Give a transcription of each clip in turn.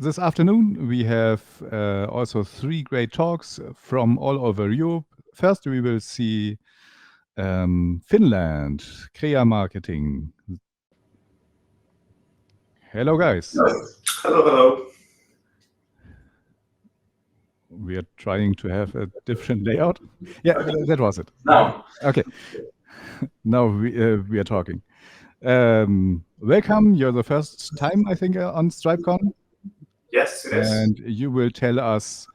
this afternoon we have also 3 great talks from all over Europe. First, we will see Finland, Creamarketing. Hello, guys. Hello. We are trying to have a different layout. Yeah, that was it. Now. Okay. Now we are talking. Welcome. You're the first time, I think, on Stripecon. Yes, it is. And you will tell us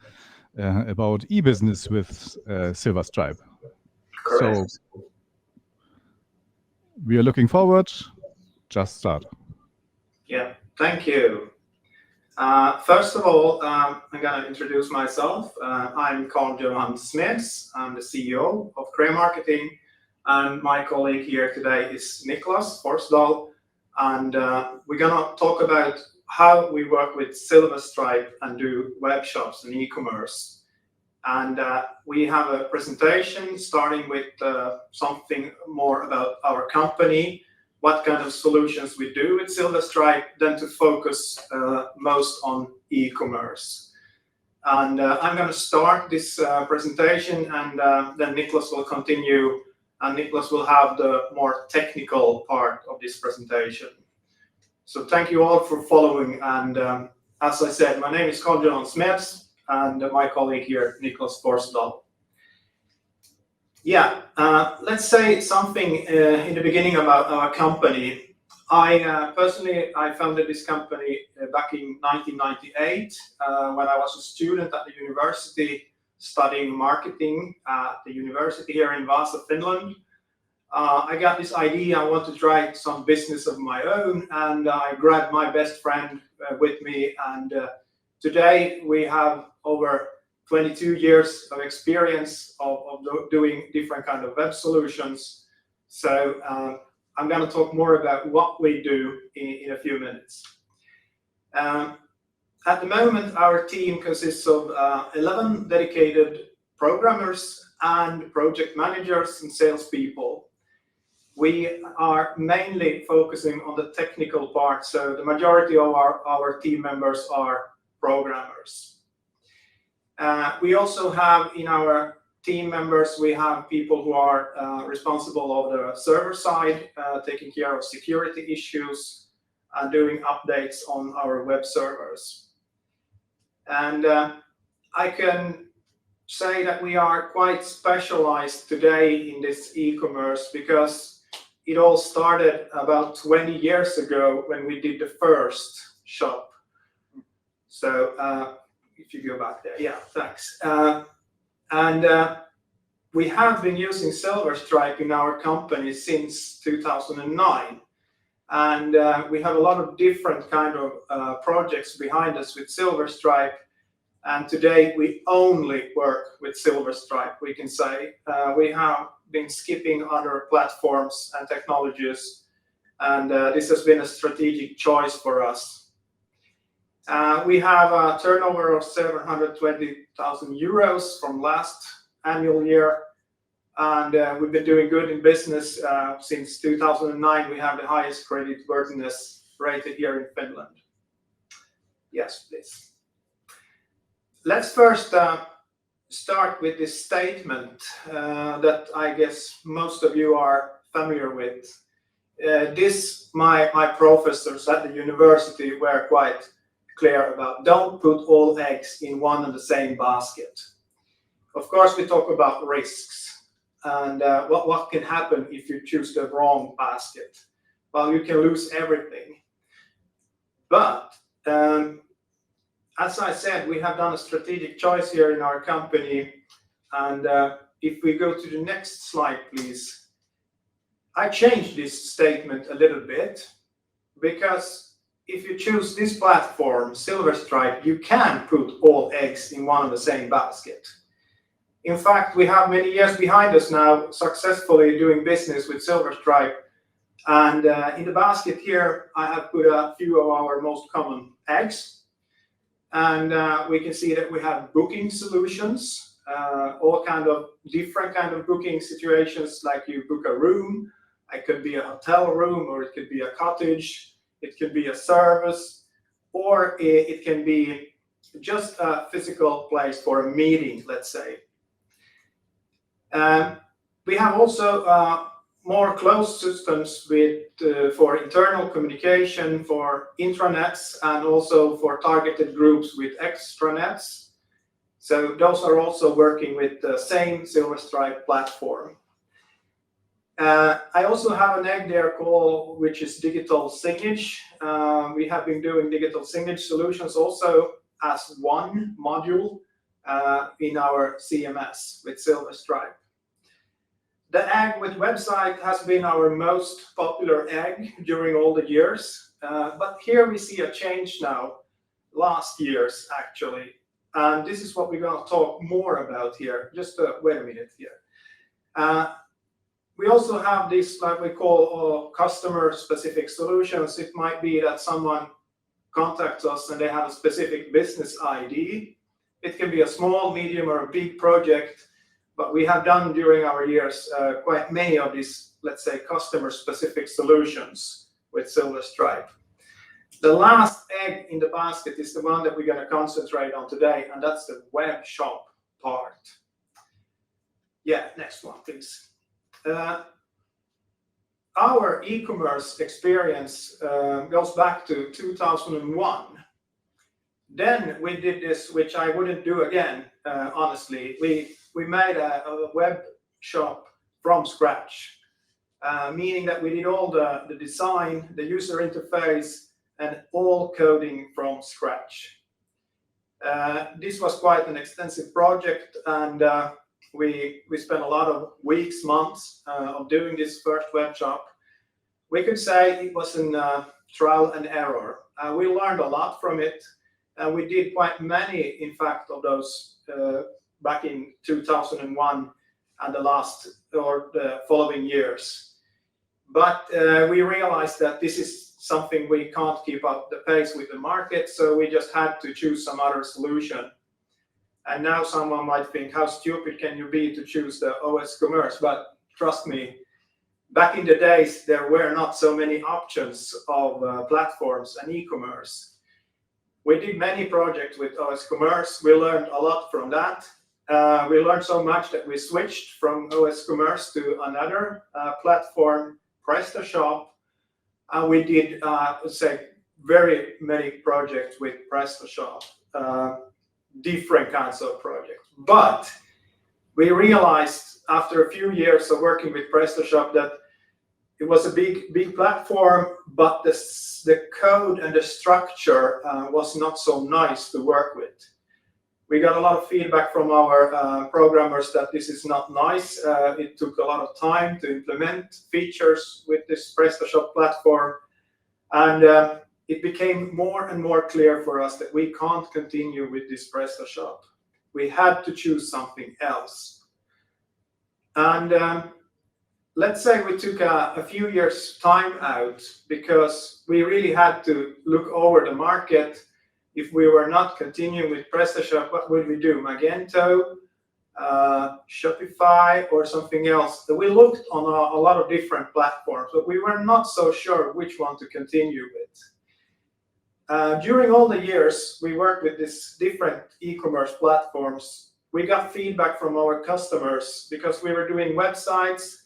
about e-business with Silverstripe. Correct. So we are looking forward. Just start. Yeah, thank you. First of all, I'm going to introduce myself. I'm Karl-Johan Smeds. I'm the CEO of Creamarketing, and my colleague here today is Niklas Forsdahl. And we're going to talk about how we work with Silverstripe and do web shops and e-commerce. And we have a presentation starting with something more about our company, what kind of solutions we do with Silverstripe, then to focus most on e-commerce. And I'm going to start this presentation, and then Niklas will continue, and Niklas will have the more technical part of this presentation. So thank you all for following, and as I said, my name is Karl-Johan Smeds, and my colleague here, Niklas Forsdahl. Yeah, let's say something in the beginning about our company. Personally, I founded this company back in 1998 when I was a student at the university studying marketing at the university here in Vasa, Finland. I got this idea, I want to try some business of my own, and I grabbed my best friend with me, and today we have over 22 years of experience of doing different kind of web solutions. So I'm going to talk more about what we do in a few minutes. At the moment, our team consists of 11 dedicated programmers and project managers and salespeople. We are mainly focusing on the technical part, so the majority of our team members are programmers. We also have in our team members, we have people who are responsible of the server side, taking care of security issues and doing updates on our web servers. And I can say that we are quite specialized today in this e-commerce because it all started about 20 years ago when we did the first shop. So if you go back there, yeah, thanks. We have been using Silverstripe in our company since 2009. And we have a lot of different kind of projects behind us with Silverstripe. And today we only work with Silverstripe, we can say. We have been skipping other platforms and technologies. And this has been a strategic choice for us. We have a turnover of 720,000 euros from last annual year, and we've been doing good in business since 2009. We have the highest credit worthiness rated here in Finland. Yes, please. Let's first start with this statement that I guess most of you are familiar with. My professors at the university were quite clear about: don't put all eggs in one and the same basket. Of course, we talk about risks and what can happen if you choose the wrong basket. Well, you can lose everything. But as I said, we have done a strategic choice here in our company. And if we go to the next slide, please. I changed this statement a little bit because if you choose this platform, Silverstripe, you can put all eggs in one and the same basket. In fact, we have many years behind us now successfully doing business with Silverstripe. And in the basket here, I have put a few of our most common eggs. And we can see that we have booking solutions, all kind of different kind of booking situations, like you book a room. It could be a hotel room, or it could be a cottage. It could be a service. or it can be just a physical place for a meeting, let's say. We have also more closed systems for internal communication, for intranets, and also for targeted groups with extranets. So those are also working with the same Silverstripe platform. I also have an egg there which is digital signage. We have been doing digital signage solutions also as one module in our CMS with Silverstripe. The egg with website has been our most popular egg during all the years, but here we see a change now, last year's actually, and this is what we're going to talk more about here. Just wait a minute here. We also have this, like we call customer-specific solutions. It might be that someone contacts us and they have a specific business ID. It can be a small, medium, or a big project. But we have done during our years quite many of these, let's say, customer-specific solutions with Silverstripe. The last egg in the basket is the one that we're going to concentrate on today, and that's the web shop part. Yeah, next one, please. Our e-commerce experience goes back to 2001. Then we did this, which I wouldn't do again, honestly. We made a web shop from scratch, meaning that we did all the design, the user interface, and all coding from scratch. This was quite an extensive project, and we spent a lot of weeks, months of doing this first web shop. We could say it was a trial and error. We learned a lot from it, and we did quite many, in fact, of those back in 2001 and the following years. But we realized that this is something we can't keep up the pace with the market, so we just had to choose some other solution. And now someone might think, how stupid can you be to choose the OS Commerce? But trust me, back in the days, there were not so many options of platforms and e-commerce. We did many projects with OS Commerce. We learned a lot from that. We learned so much that we switched from OS Commerce to another platform, PrestaShop, and we did, say, very many projects with PrestaShop, different kinds of projects. But we realized after a few years of working with PrestaShop that it was a big platform, but the code and the structure was not so nice to work with. We got a lot of feedback from our programmers that this is not nice. It took a lot of time to implement features with this PrestaShop platform. And it became more and more clear for us that we can't continue with this PrestaShop. We had to choose something else. And let's say we took a few years time out because we really had to look over the market. If we were not continuing with PrestaShop, what would we do? Magento, Shopify, or something else? So we looked on a lot of different platforms, but we were not so sure which one to continue with. During all the years we worked with these different e-commerce platforms, we got feedback from our customers because we were doing websites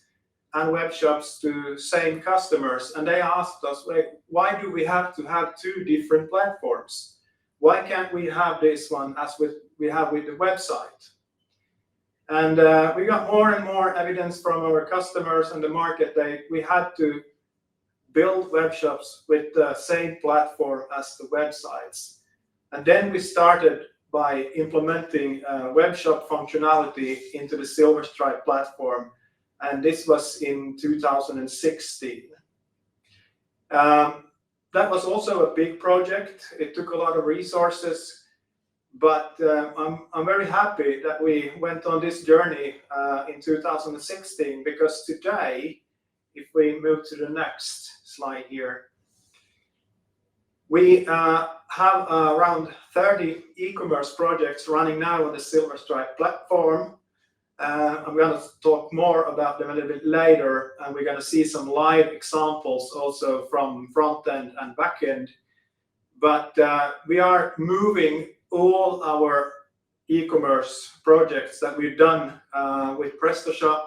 and web shops to same customers, and they asked us, like, why do we have to have two different platforms? Why can't we have this one as we have with the website? And we got more and more evidence from our customers and the market that we had to build web shops with the same platform as the websites. And then we started by implementing web shop functionality into the Silverstripe platform, and this was in 2016. That was also a big project. It took a lot of resources, but I'm very happy that we went on this journey in 2016, because today, if we move to the next slide here, we have around 30 e-commerce projects running now on the Silverstripe platform. I'm going to talk more about them a little bit later, and we're going to see some live examples also from front end and back end. But we are moving all our e-commerce projects that we've done with PrestaShop,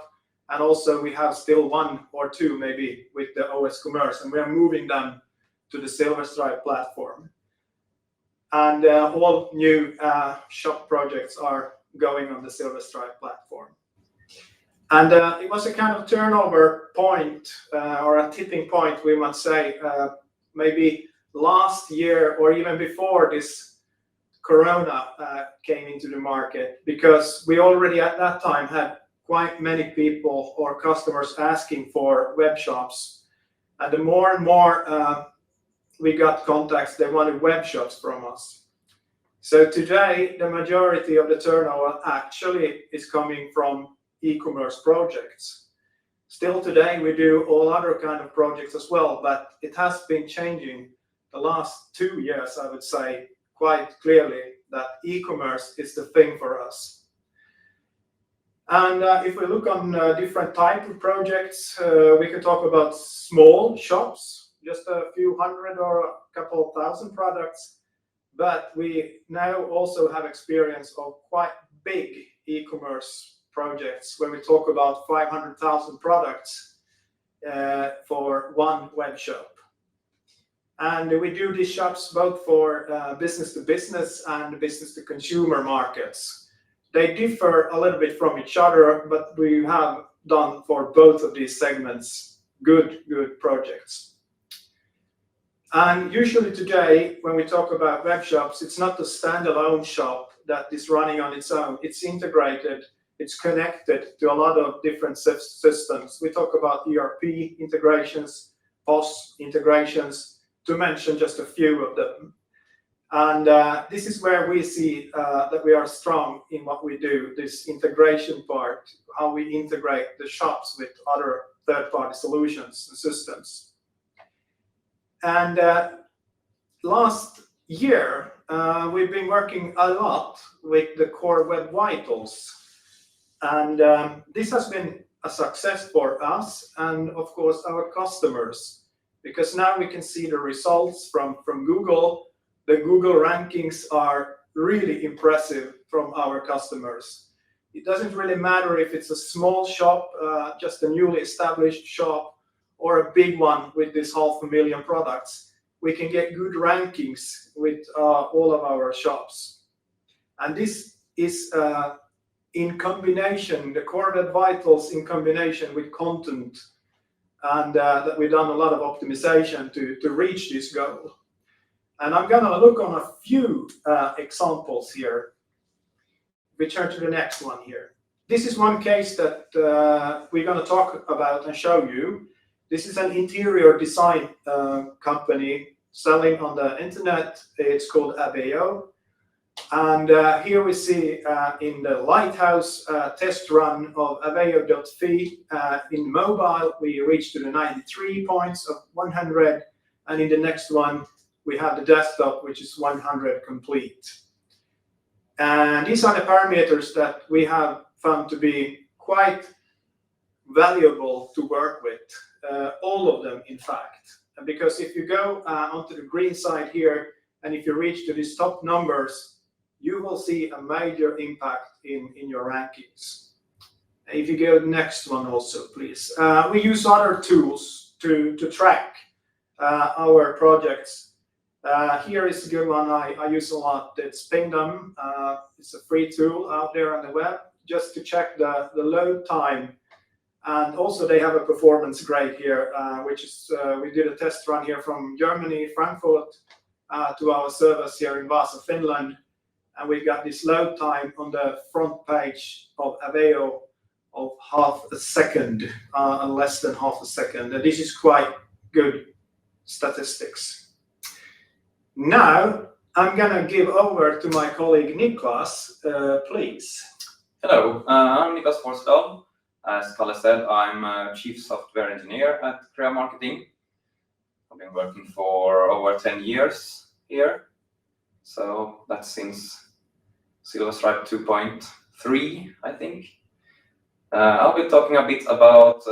and also we have still 1 or 2 maybe with the OS Commerce, and we are moving them to the Silverstripe platform. And all new shop projects are going on the Silverstripe platform. And it was a kind of turnover point or a tipping point, we might say, maybe last year or even before this Corona came into the market, because we already at that time had quite many people or customers asking for web shops. And the more and more we got contacts, they wanted web shops from us. So today, the majority of the turnover actually is coming from e-commerce projects. Still today, we do all other kind of projects as well, but it has been changing the last 2 years, I would say, quite clearly that e-commerce is the thing for us. And if we look on different type of projects, we can talk about small shops, just a few hundred or a couple of thousand products. But we now also have experience of quite big e-commerce projects where we talk about 500,000 products for one web shop. And we do these shops both for business to business and business to consumer markets. They differ a little bit from each other, but we have done for both of these segments good projects. And usually today, when we talk about web shops, it's not a standalone shop that is running on its own. It's integrated, it's connected to a lot of different systems. We talk about ERP integrations, POS integrations, to mention just a few of them. And this is where we see that we are strong in what we do, this integration part, how we integrate the shops with other third-party solutions and systems. And last year, we've been working a lot with the core Web Vitals. And this has been a success for us and, of course, our customers, because now we can see the results from Google. The Google rankings are really impressive from our customers. It doesn't really matter if it's a small shop, just a newly established shop, or a big one with this 500,000 products. We can get good rankings with all of our shops. And this is in combination, the core Web Vitals in combination with content, and that we've done a lot of optimization to reach this goal. And I'm going to look on a few examples here. We turn to the next one here. This is one case that we're going to talk about and show you. This is an interior design company selling on the internet. It's called Aveo. And here we see in the Lighthouse test run of Aveo.fi in mobile, we reached to the 93 points of 100. And in the next one, we have the desktop, which is 100 complete. And these are the parameters that we have found to be quite valuable to work with, all of them, in fact. Because if you go onto the green side here, and if you reach to these top numbers, you will see a major impact in your rankings. If you go to the next one also, please. We use other tools to track our projects. Here is a good one I use a lot. It's Pingdom. It's a free tool out there on the web just to check the load time. And also they have a performance grade here, which is, we did a test run here from Germany, Frankfurt, to our servers here in Vasa, Finland. And we've got this load time on the front page of Aveo of half a second, less than half a second. And this is quite good statistics. Now, I'm going to give over to my colleague Niklas, please. Hello, I'm Niklas Forsdahl. As Kalle said, I'm a Chief Software Engineer at Creamarketing. I've been working for over 10 years here. So that's since Silverstripe 2.3, I think. I'll be talking a bit about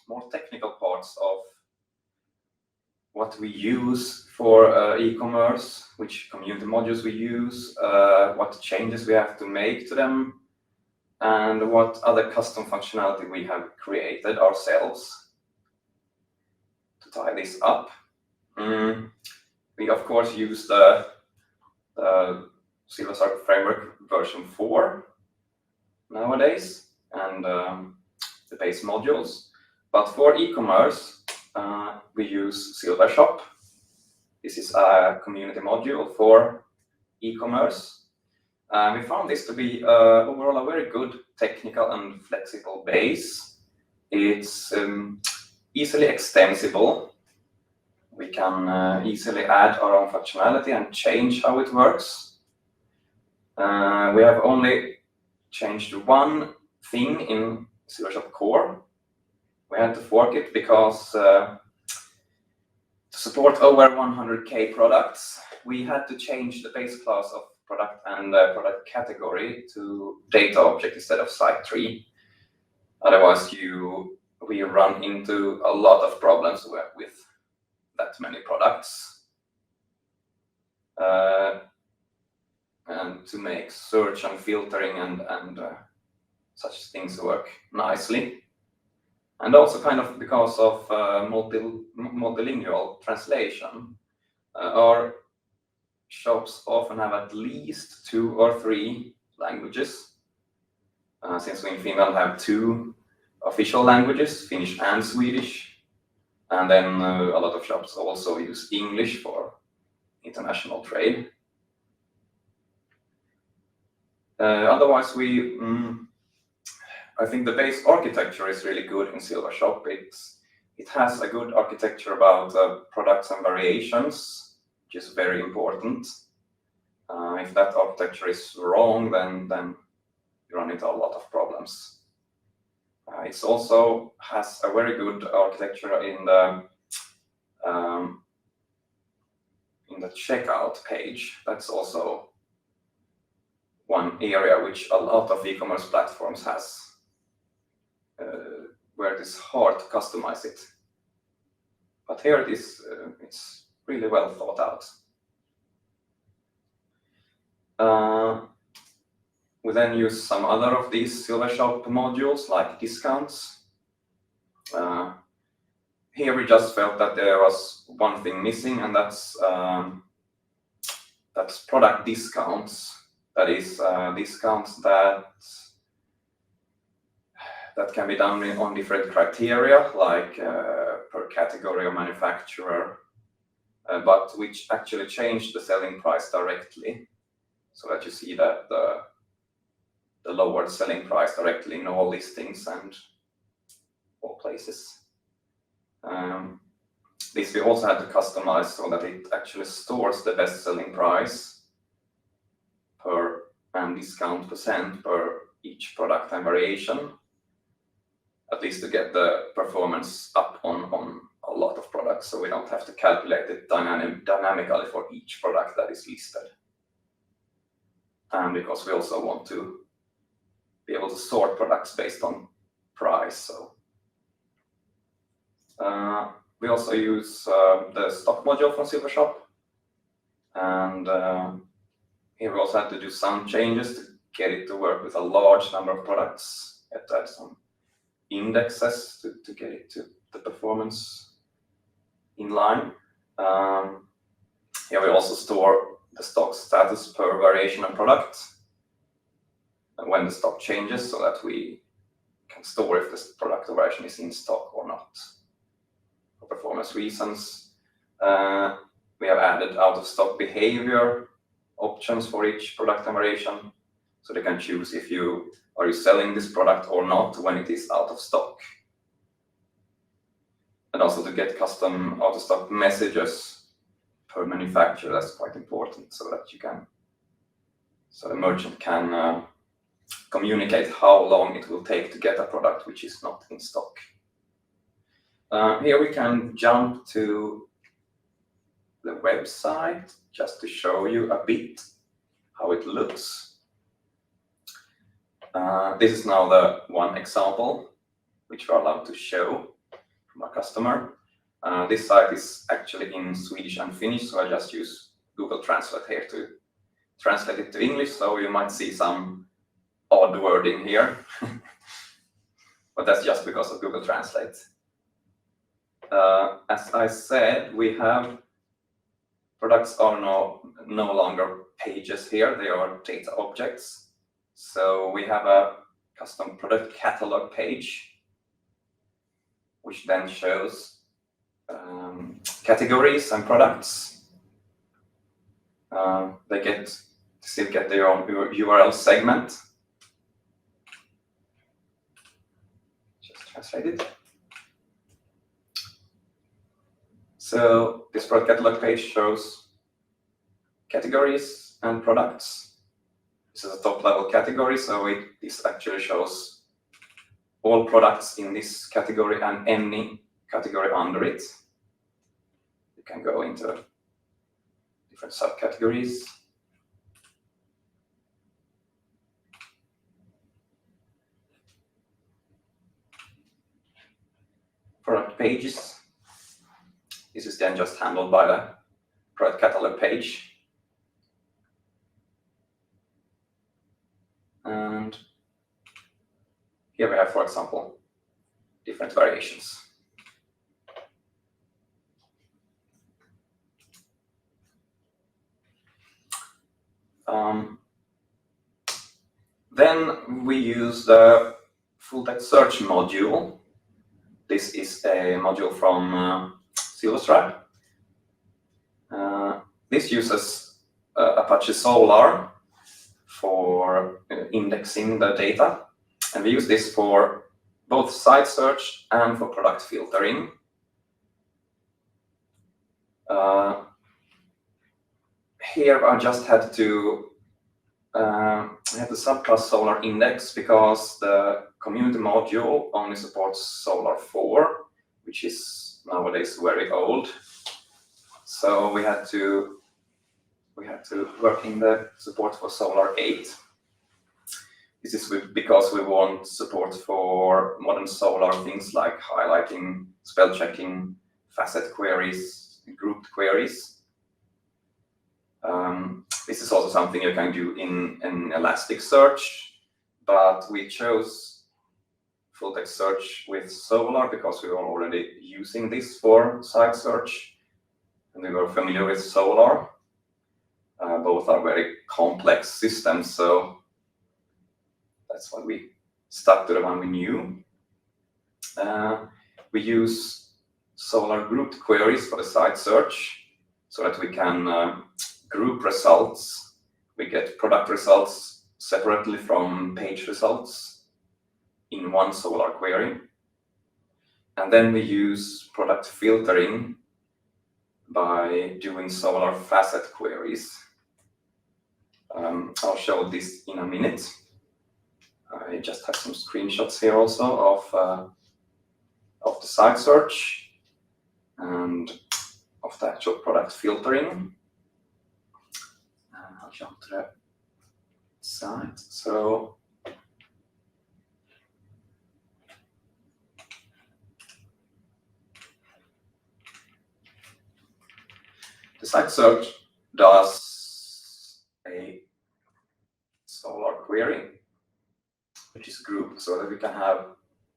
more technical parts of what we use for e-commerce, which community modules we use, what changes we have to make to them, and what other custom functionality we have created ourselves to tie this up. We of course use the Silverstripe framework version 4 nowadays, and the base modules. But for e-commerce, we use Silvershop. This is a community module for e-commerce. We found this to be overall a very good technical and flexible base. It's easily extensible. We can easily add our own functionality and change how it works. We have only changed one thing in Silvershop Core. We had to fork it because to support over 100k products, we had to change the base class of product and product category to data object instead of site tree. Otherwise, we run into a lot of problems with that many products. And to make search and filtering and such things work nicely. And also kind of because of multilingual translation, our shops often have at least 2 or 3 languages. Since we in Finland have 2 official languages, Finnish and Swedish, and then a lot of shops also use English for international trade. Otherwise, I think the base architecture is really good in Silvershop. It has a good architecture about products and variations, which is very important. If that architecture is wrong, then you run into a lot of problems. It also has a very good architecture in the checkout page. That's also one area which a lot of e-commerce platforms has, where it is hard to customize it. But here it is, it's really well thought out. We then use some other of these Silvershop modules like discounts. Here we just felt that there was one thing missing, and that's product discounts. That is discounts that can be done on different criteria, like per category or manufacturer, but which actually change the selling price directly, so that you see that the lowered selling price directly in all listings and all places. This we also had to customize so that it actually stores the best selling price per and discount percent per each product and variation, at least to get the performance up on a lot of products, so we don't have to calculate it dynamically for each product that is listed. And because we also want to be able to sort products based on price. So we also use the stock module from Silvershop, and here we also had to do some changes to get it to work with a large number of products. We had to add some indexes to get it to the performance in line. Here we also store the stock status per variation of product and when the stock changes, so that we can store if this product or variation is in stock or not. For performance reasons, we have added out of stock behavior options for each product and variation, so they can choose if you are selling this product or not when it is out of stock. And also to get custom out of stock messages per manufacturer, that's quite important, so that the merchant can communicate how long it will take to get a product which is not in stock. Here we can jump to the website just to show you a bit how it looks. This is now the one example which we're allowed to show from our customer. This site is actually in Swedish and Finnish, so I just use Google Translate here to translate it to English, so you might see some odd wording here. But that's just because of Google Translate. As I said, we have products are no longer pages here, they are data objects. So we have a custom product catalog page, which then shows categories and products. They still get their own URL segment. Just translate it. So this product catalog page shows categories and products. This is a top level category, so this actually shows all products in this category and any category under it. You can go into different subcategories. Product pages. This is then just handled by the product catalog page. And here we have, for example, different variations. Then we use the full text search module. This is a module from Silverstripe. This uses Apache Solr for indexing the data, and we use this for both site search and for product filtering. Here I just had to have the subclass Solr index because the community module only supports Solr 4, which is nowadays very old. So we had to work in the support for Solr 8. This is because we want support for modern Solr things like highlighting, spell checking, facet queries, grouped queries. This is also something you can do in an Elasticsearch, but we chose full text search with Solr because we were already using this for site search, and we were familiar with Solr. Both are very complex systems, so that's why we stuck to the one we knew. We use Solr grouped queries for the site search so that we can group results. We get product results separately from page results in one Solr query. And then we use product filtering by doing Solr facet queries. I'll show this in a minute. I just have some screenshots here also of the site search and of the actual product filtering. I'll jump to the site. So the site search does a Solr query, which is grouped so that we can have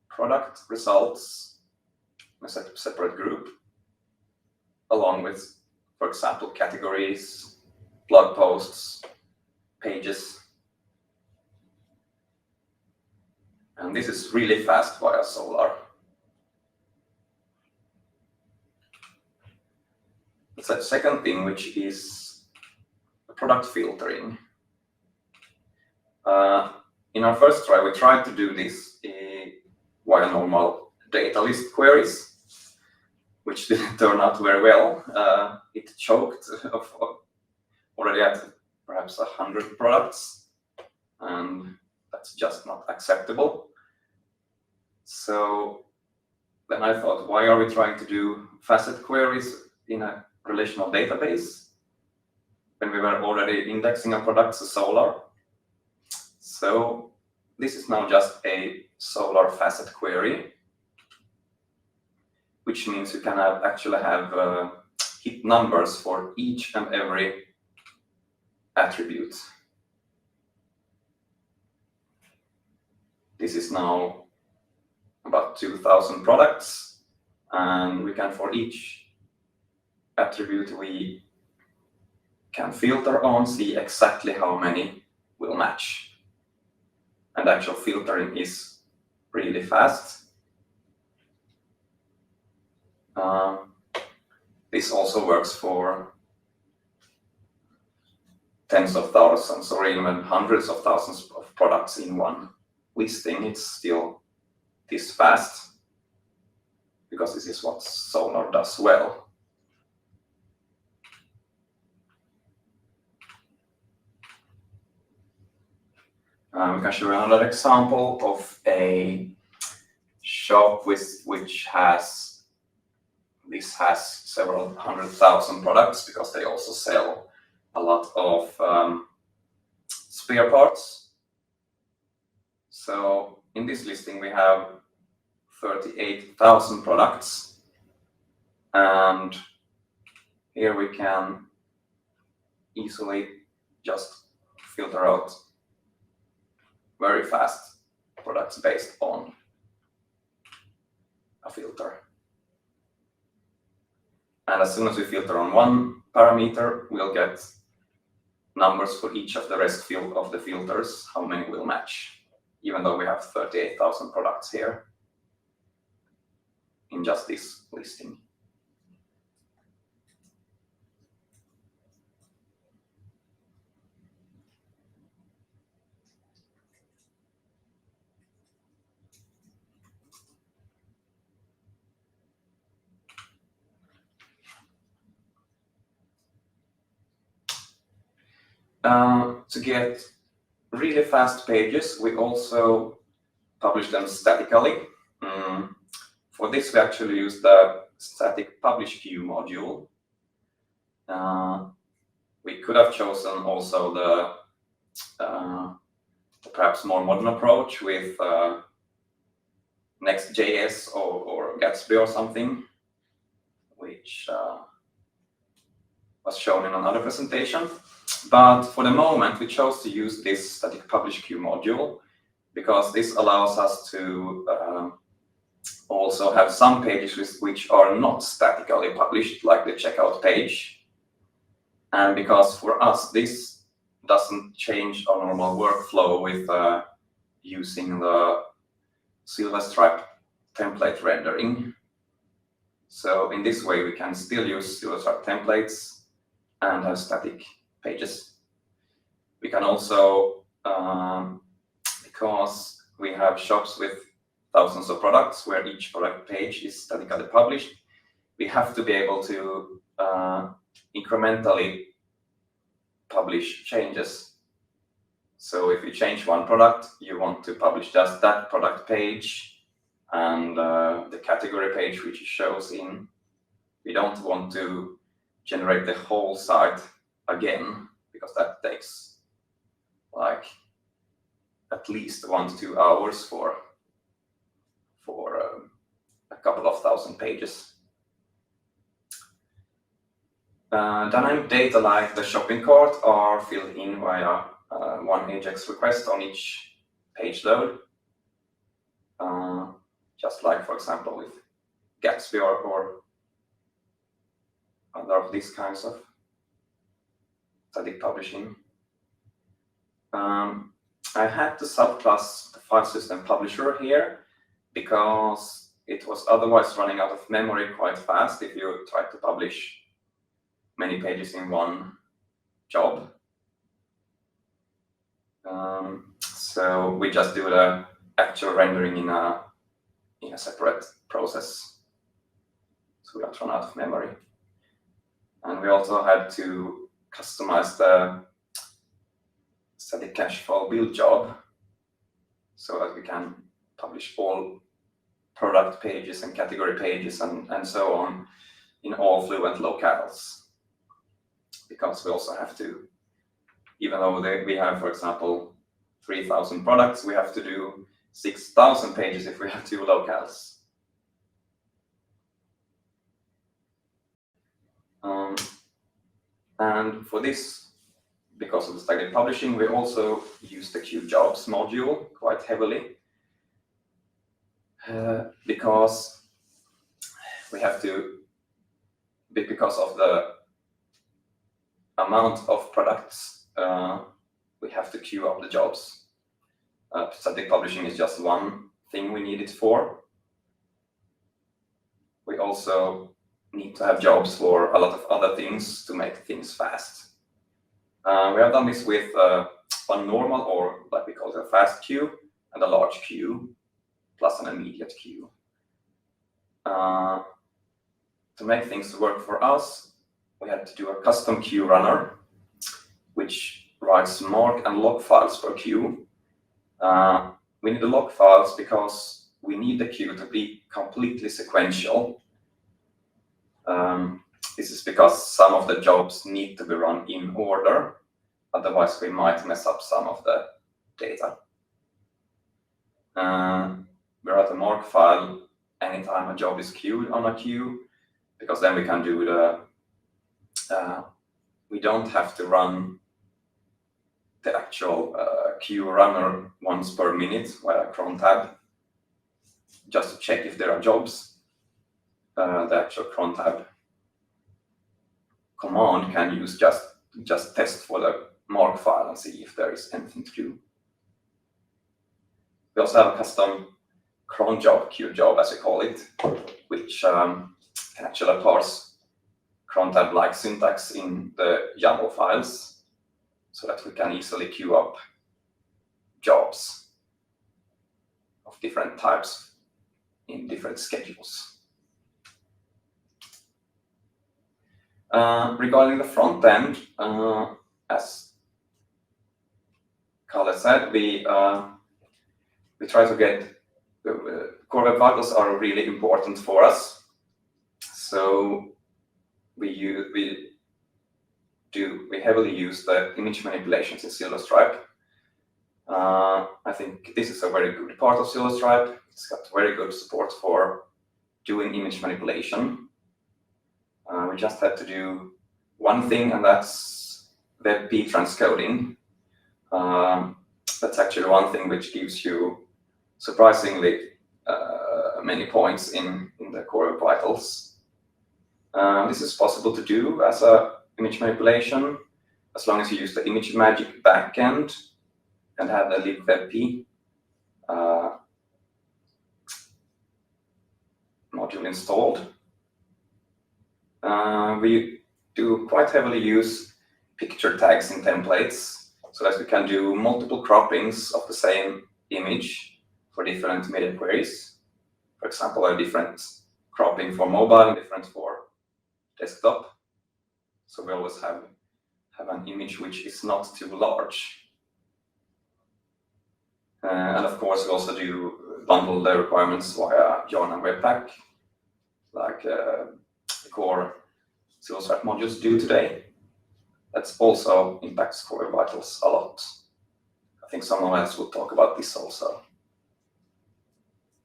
product results in a separate group, along with, for example, categories, blog posts, pages. And this is really fast via Solr. The second thing, which is product filtering. In our first try, we tried to do this via normal data list queries, which didn't turn out very well. It choked already at perhaps 100 products, and that's just not acceptable. So then I thought, why are we trying to do facet queries in a relational database when we were already indexing our products to Solr? So this is now just a Solr facet query, which which means you can actually have hit numbers for each and every attribute. This is now about 2,000 products, and we can, for each attribute we can filter on, see exactly how many will match. And actual filtering is really fast. This also works for tens of thousands or even hundreds of thousands of products in one listing. It's still this fast because this is what Sonar does well. We can show another example of a shop which has several 100,000 products, because they also sell a lot of spare parts. So in this listing we have 38,000 products, and here we can easily just filter out very fast products based on a filter. And as soon as we filter on one parameter, we'll get numbers for each of the rest of the filters, how many will match, even though we have 38,000 products here in just this listing. To get really fast pages, we also publish them statically. For this, we actually use the static publish queue module. We could have chosen also the perhaps more modern approach with Next.js or Gatsby or something, which was shown in another presentation. But for the moment, we chose to use this static publish queue module because this allows us to also have some pages which are not statically published, like the checkout page. And because for us, this doesn't change our normal workflow with using the Silverstripe template rendering. So in this way, we can still use Silverstripe templates and have static pages. We can also, because we have shops with thousands of products where each product page is statically published, we have to be able to incrementally publish changes. So if you change one product, you want to publish just that product page and the category page which it shows in. We don't want to generate the whole site again, because that takes like at least 1 to 2 hours for a couple of thousand pages. Dynamic data like the shopping cart are filled in via one AJAX request on each page load. Just like, for example, with Gatsby or other of these kinds of static publishing. I had to subclass the file system publisher here because it was otherwise running out of memory quite fast if you try to publish many pages in one job. So we just do the actual rendering in a separate process, so we don't run out of memory. And we also had to customize the static cache file build job so that we can publish all product pages and category pages and so on in all Fluent locales. Because we also have to, even though we have, for example, 3,000 products, we have to do 6,000 pages if we have 2 locales. And for this, because of the static publishing, we also use the queue jobs module quite heavily, because we have to, because of the amount of products, we have to queue up the jobs. Static publishing is just one thing we need it for. We also need to have jobs for a lot of other things to make things fast. We have done this with one normal, or like we call it, a fast queue, and a large queue, plus an immediate queue. To make things work for us, we had to do a custom queue runner, which writes mark and log files per queue. We need the log files because we need the queue to be completely sequential. This is because some of the jobs need to be run in order, otherwise we might mess up some of the data. We write a mark file anytime a job is queued on a queue, because then we can do the, we don't have to run the actual queue runner once per minute via cron tab, just to check if there are jobs. The actual cron tab command can use just test for the mark file and see if there is anything to do. We also have a custom cron job, queue job as we call it, which can actually parse cron tab like syntax in the YAML files, so that we can easily queue up jobs of different types in different schedules. Regarding the front end, as Karl said, we try to get core web vitals are really important for us. So we heavily use the image manipulations in Silverstripe. I think this is a very good part of Silverstripe. It's got very good support for doing image manipulation. We just had to do one thing, and that's WebP transcoding. That's actually one thing which gives you surprisingly many points in the core web vitals. This is possible to do as a image manipulation, as long as you use the image magic backend and have the libwebp module installed. We do quite heavily use picture tags in templates, so that we can do multiple croppings of the same image for different media queries. For example, a different cropping for mobile and different for desktop. So we always have an image which is not too large. And of course, we also do bundle the requirements via Yarn and Webpack, like the core Silverstripe modules do today. That also impacts core web vitals a lot. I think someone else will talk about this also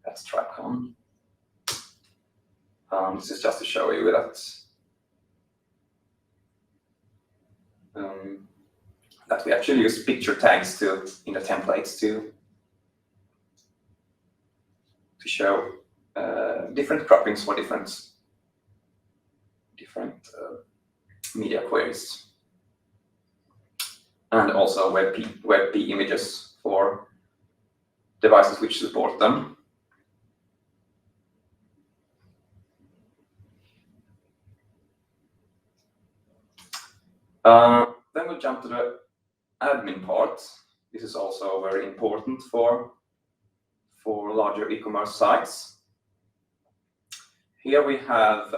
at Stripecon. This is just to show you that we actually use picture tags in the templates to show different croppings for different media queries, and also WebP images for devices which support them. Then we'll jump to the admin part. This is also very important for larger e-commerce sites. Here we have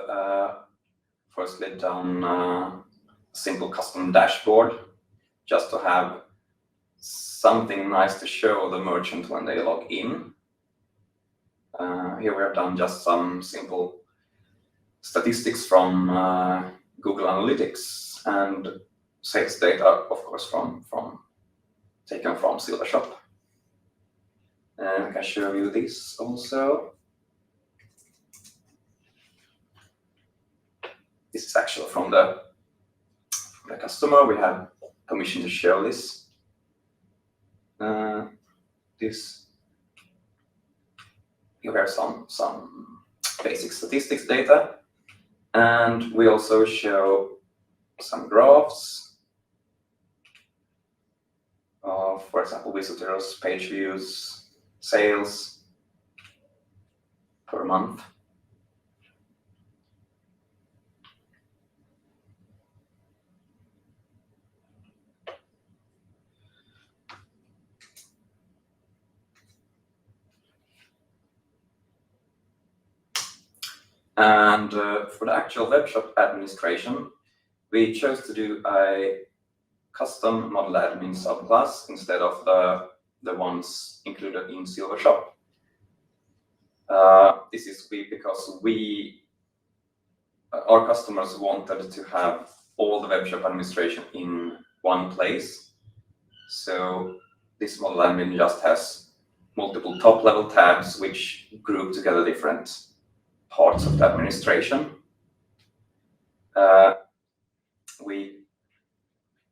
firstly done a simple custom dashboard, just to have something nice to show the merchant when they log in. Here we have done just some simple statistics from Google Analytics and sales data, of course, taken from Silvershop. And I can show you this also. This is actually from the customer. We have permission to show this. Here are some basic statistics data, and we also show some graphs of, for example, visitors, page views, sales per month. And for the actual webshop administration, we chose to do a custom model admin subclass instead of the ones included in Silvershop. This is because our customers wanted to have all the webshop administration in one place. So this model admin just has multiple top-level tabs which group together different parts of the administration.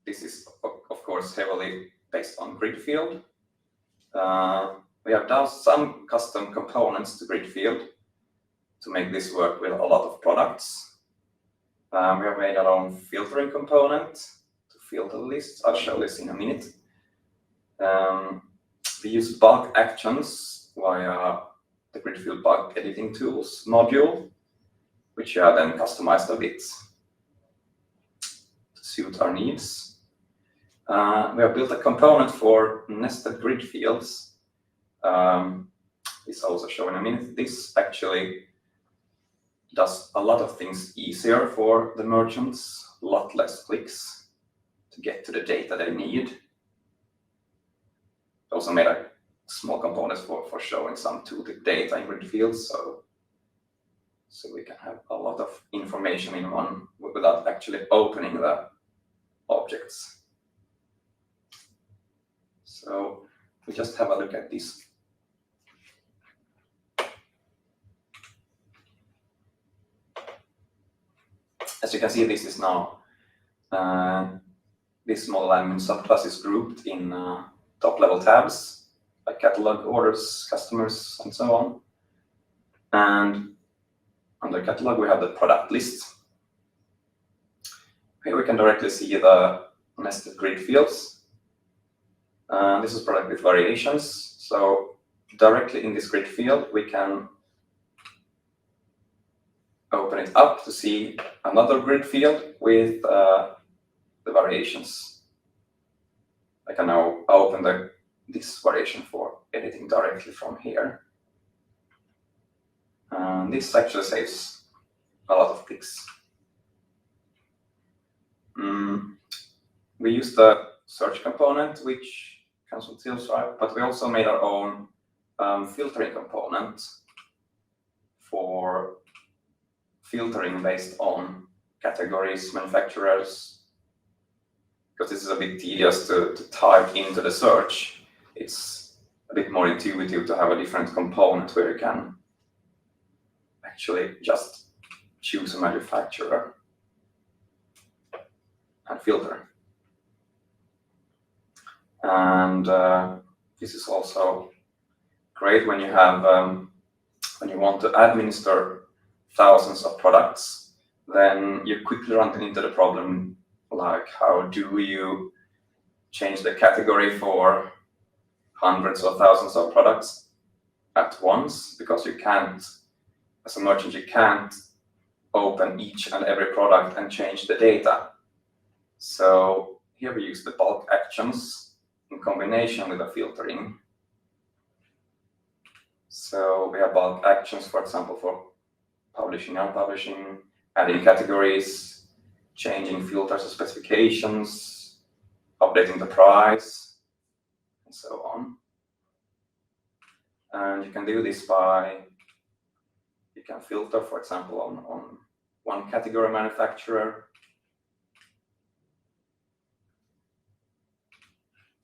This is of course heavily based on grid field. We have done some custom components to grid field to make this work with a lot of products. We have made our own filtering component to filter lists. I'll show this in a minute. We use bulk actions via the grid field bulk editing tools module, which are then customized a bit to suit our needs. We have built a component for nested grid fields. This I'll also show in a minute. This actually does a lot of things easier for the merchants, a lot less clicks to get to the data they need. Also made a small component for showing some tooltip data in grid fields, so we can have a lot of information in one without actually opening the objects. So we just have a look at this. As you can see, this is now this model admin subclass is grouped in top-level tabs like catalog, orders, customers, and so on. And under catalog, we have the product list. Here we can directly see the nested grid fields. This is product with variations. So directly in this grid field, we can open it up to see another grid field with the variations. I can now open this variation for editing directly from here. This actually saves a lot of clicks. We use the search component, which comes with Silverstripe, but we also made our own filtering component for filtering based on categories, manufacturers, because this is a bit tedious to type into the search. It's a bit more intuitive to have a different component where you can actually just choose a manufacturer and filter. And this is also great when you have when you want to administer thousands of products. Then you quickly run into the problem like, how do you change the category for hundreds or thousands of products at once? Because you can't, as a merchant, you can't open each and every product and change the data. So here we use the bulk actions in combination with the filtering. So we have bulk actions, for example, for publishing, unpublishing, adding categories, changing filters or specifications, updating the price, and so on. And you can do this by, you can filter, for example, on one category manufacturer,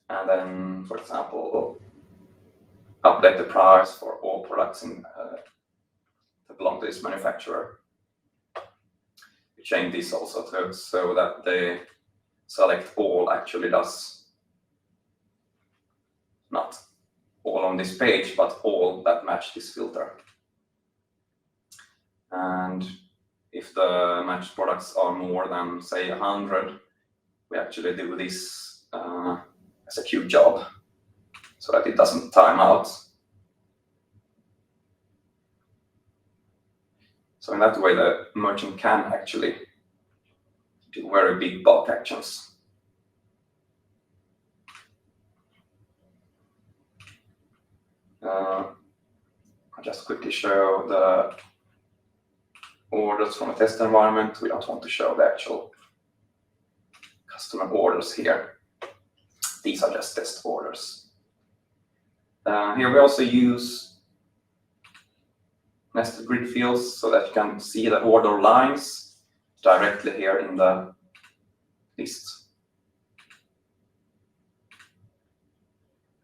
and then, for example, update the price for all products that belong to this manufacturer. We change this also so that the select all actually does not all on this page, but all that match this filter. And if the matched products are more than, say, 100, we actually do this as a queue job so that it doesn't time out. So in that way, the merchant can actually do very big bulk actions. I'll just quickly show the orders from a test environment. We don't want to show the actual customer orders here. These are just test orders. Here we also use nested grid fields so that you can see the order lines directly here in the list.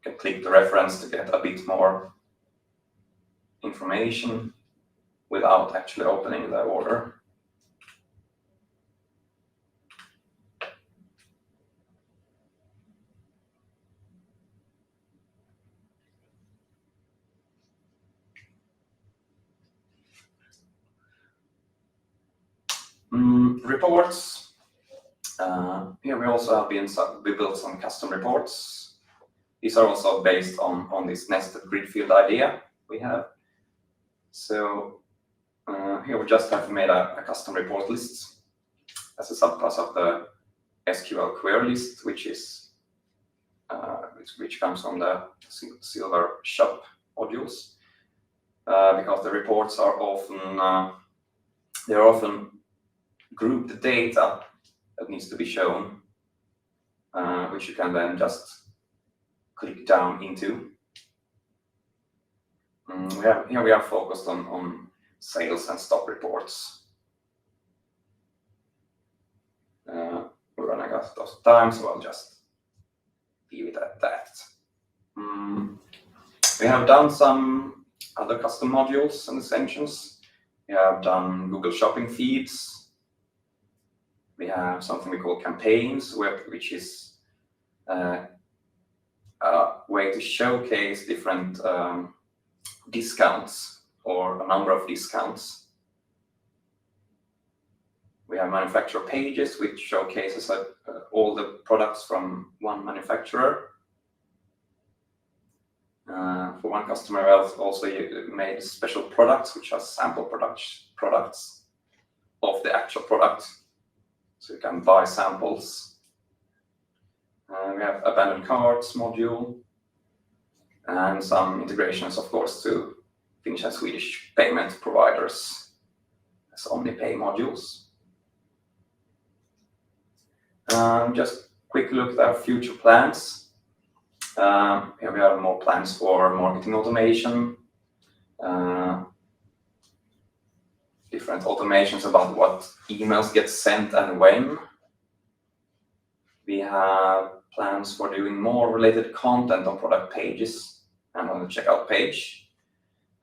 You can click the reference to get a bit more information without actually opening the order. Reports. Here we also have we built some custom reports. These are also based on this nested grid field idea we have. So here we just have made a custom report list as a subclass of the SQL query list, which comes from the Silverstripe modules, because the reports are often group the data that needs to be shown, which you can then just click down into. Here we are focused on sales and stock reports. We're running out of time, so I'll just leave it at that. We have done some other custom modules and extensions. We have done Google Shopping feeds. We have something we call campaigns, which is a way to showcase different discounts or a number of discounts. We have manufacturer pages, which showcases all the products from one manufacturer. For one customer, we also made special products, which are sample products of the actual product. So you can buy samples. We have abandoned carts module and some integrations, of course, to Finnish and Swedish payment providers as OmniPay modules. Just quick look at our future plans. Here we have more plans for marketing automation. Different automations about what emails get sent and when. We have plans for doing more related content on product pages and on the checkout page,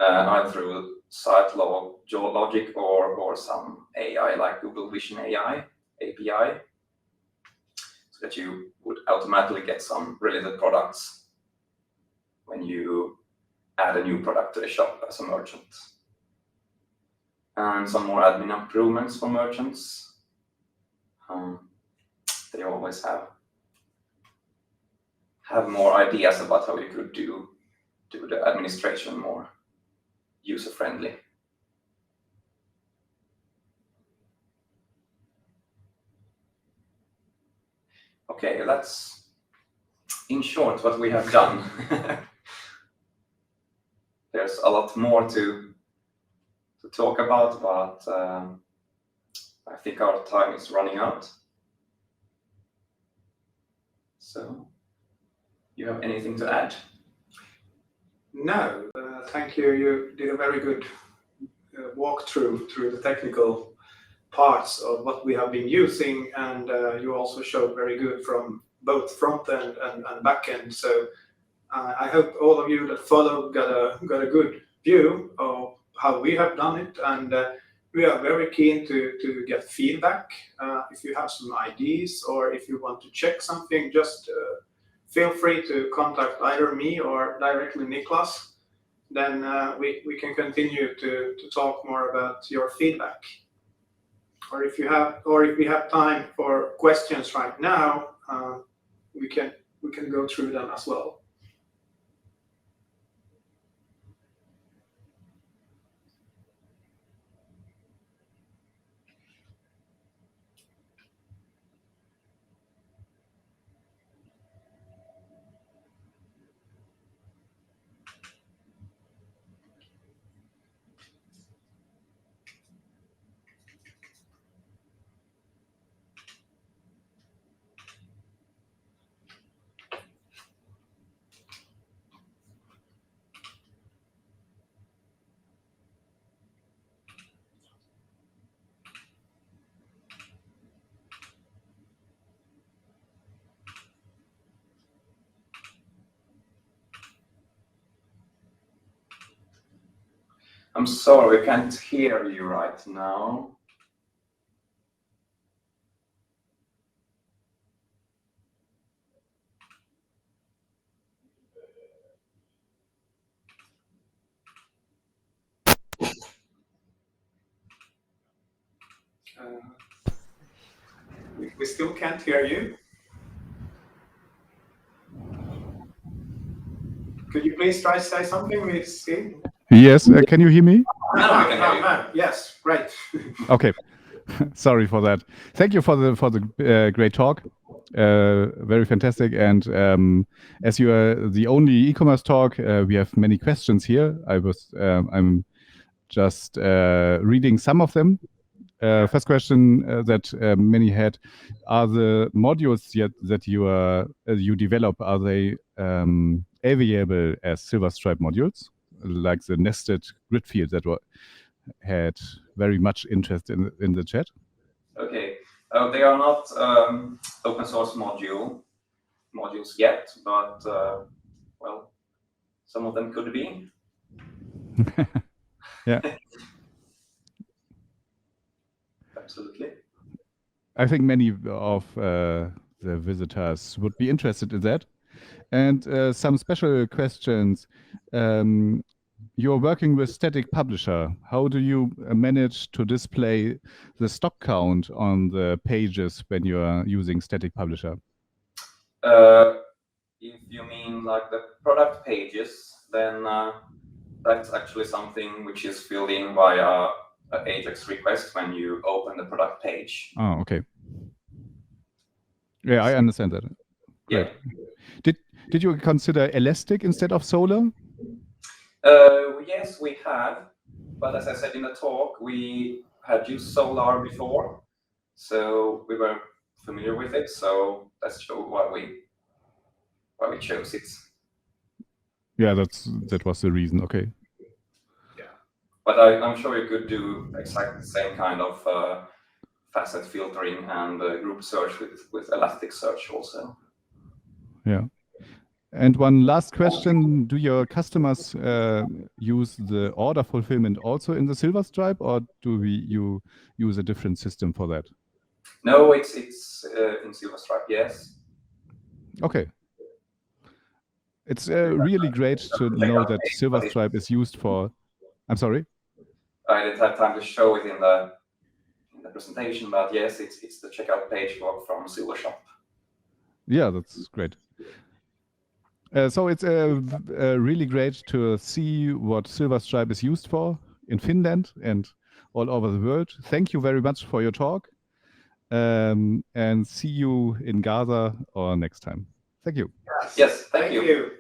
either through site logic or some AI like Google Vision AI API, so that you would automatically get some related products when you add a new product to the shop as a merchant. And some more admin improvements for merchants. They always have more ideas about how you could do the administration more user-friendly. Okay, that's in short what we have done. There's a lot more to talk about, but I think our time is running out. So, you have anything to add? No, thank you. You did a very good walkthrough through the technical parts of what we have been using, and you also showed very good from both front end and back end. So I hope all of you that followed got a good view of how we have done it, and we are very keen to get feedback. If you have some ideas or if you want to check something, just feel free to contact either me or directly Niklas. Then we can continue to talk more about your feedback. Or if we have time for questions right now, we can go through them as well. I'm sorry, I can't hear you right now. We still can't hear you. Could you please try to say something? We see. Yes, can you hear me? Now I can hear you. Yes, great. Okay. Sorry for that. Thank you for the great talk. Very fantastic. And as you are the only e-commerce talk, we have many questions here. I'm just reading some of them. First question that many had: are the modules that you develop, are they available as Silverstripe modules, like the nested grid field that had very much interest in the chat? Okay, they are not open source modules yet, but well, some of them could be. Yeah. Absolutely. I think many of the visitors would be interested in that. And some special questions. You're working with static publisher. How do you manage to display the stock count on the pages when you are using static publisher? If you mean like the product pages, then that's actually something which is filled in via an AJAX request when you open the product page. Oh, okay. Yeah, I understand that. Great. Yeah. Did you consider Elastic instead of Solar? Yes, we have. But as I said in the talk, we had used Solar before, so we were familiar with it. So that's why we chose it. Yeah, that was the reason. Okay. Yeah, but I'm sure you could do exactly the same kind of facet filtering and group search with Elasticsearch also. Yeah. And one last question: do your customers use the order fulfillment also in the Silverstripe, or do you use a different system for that? No, it's in Silverstripe, yes. Okay. It's really great to know that Silverstripe is used for... I'm sorry? I didn't have time to show it in the presentation, but yes, it's the checkout page from Silvershop. Yeah, that's great. So it's really great to see what Silverstripe is used for in Finland and all over the world. Thank you very much for your talk, and see you in Gaza or next time. Thank you. Yes, thank you.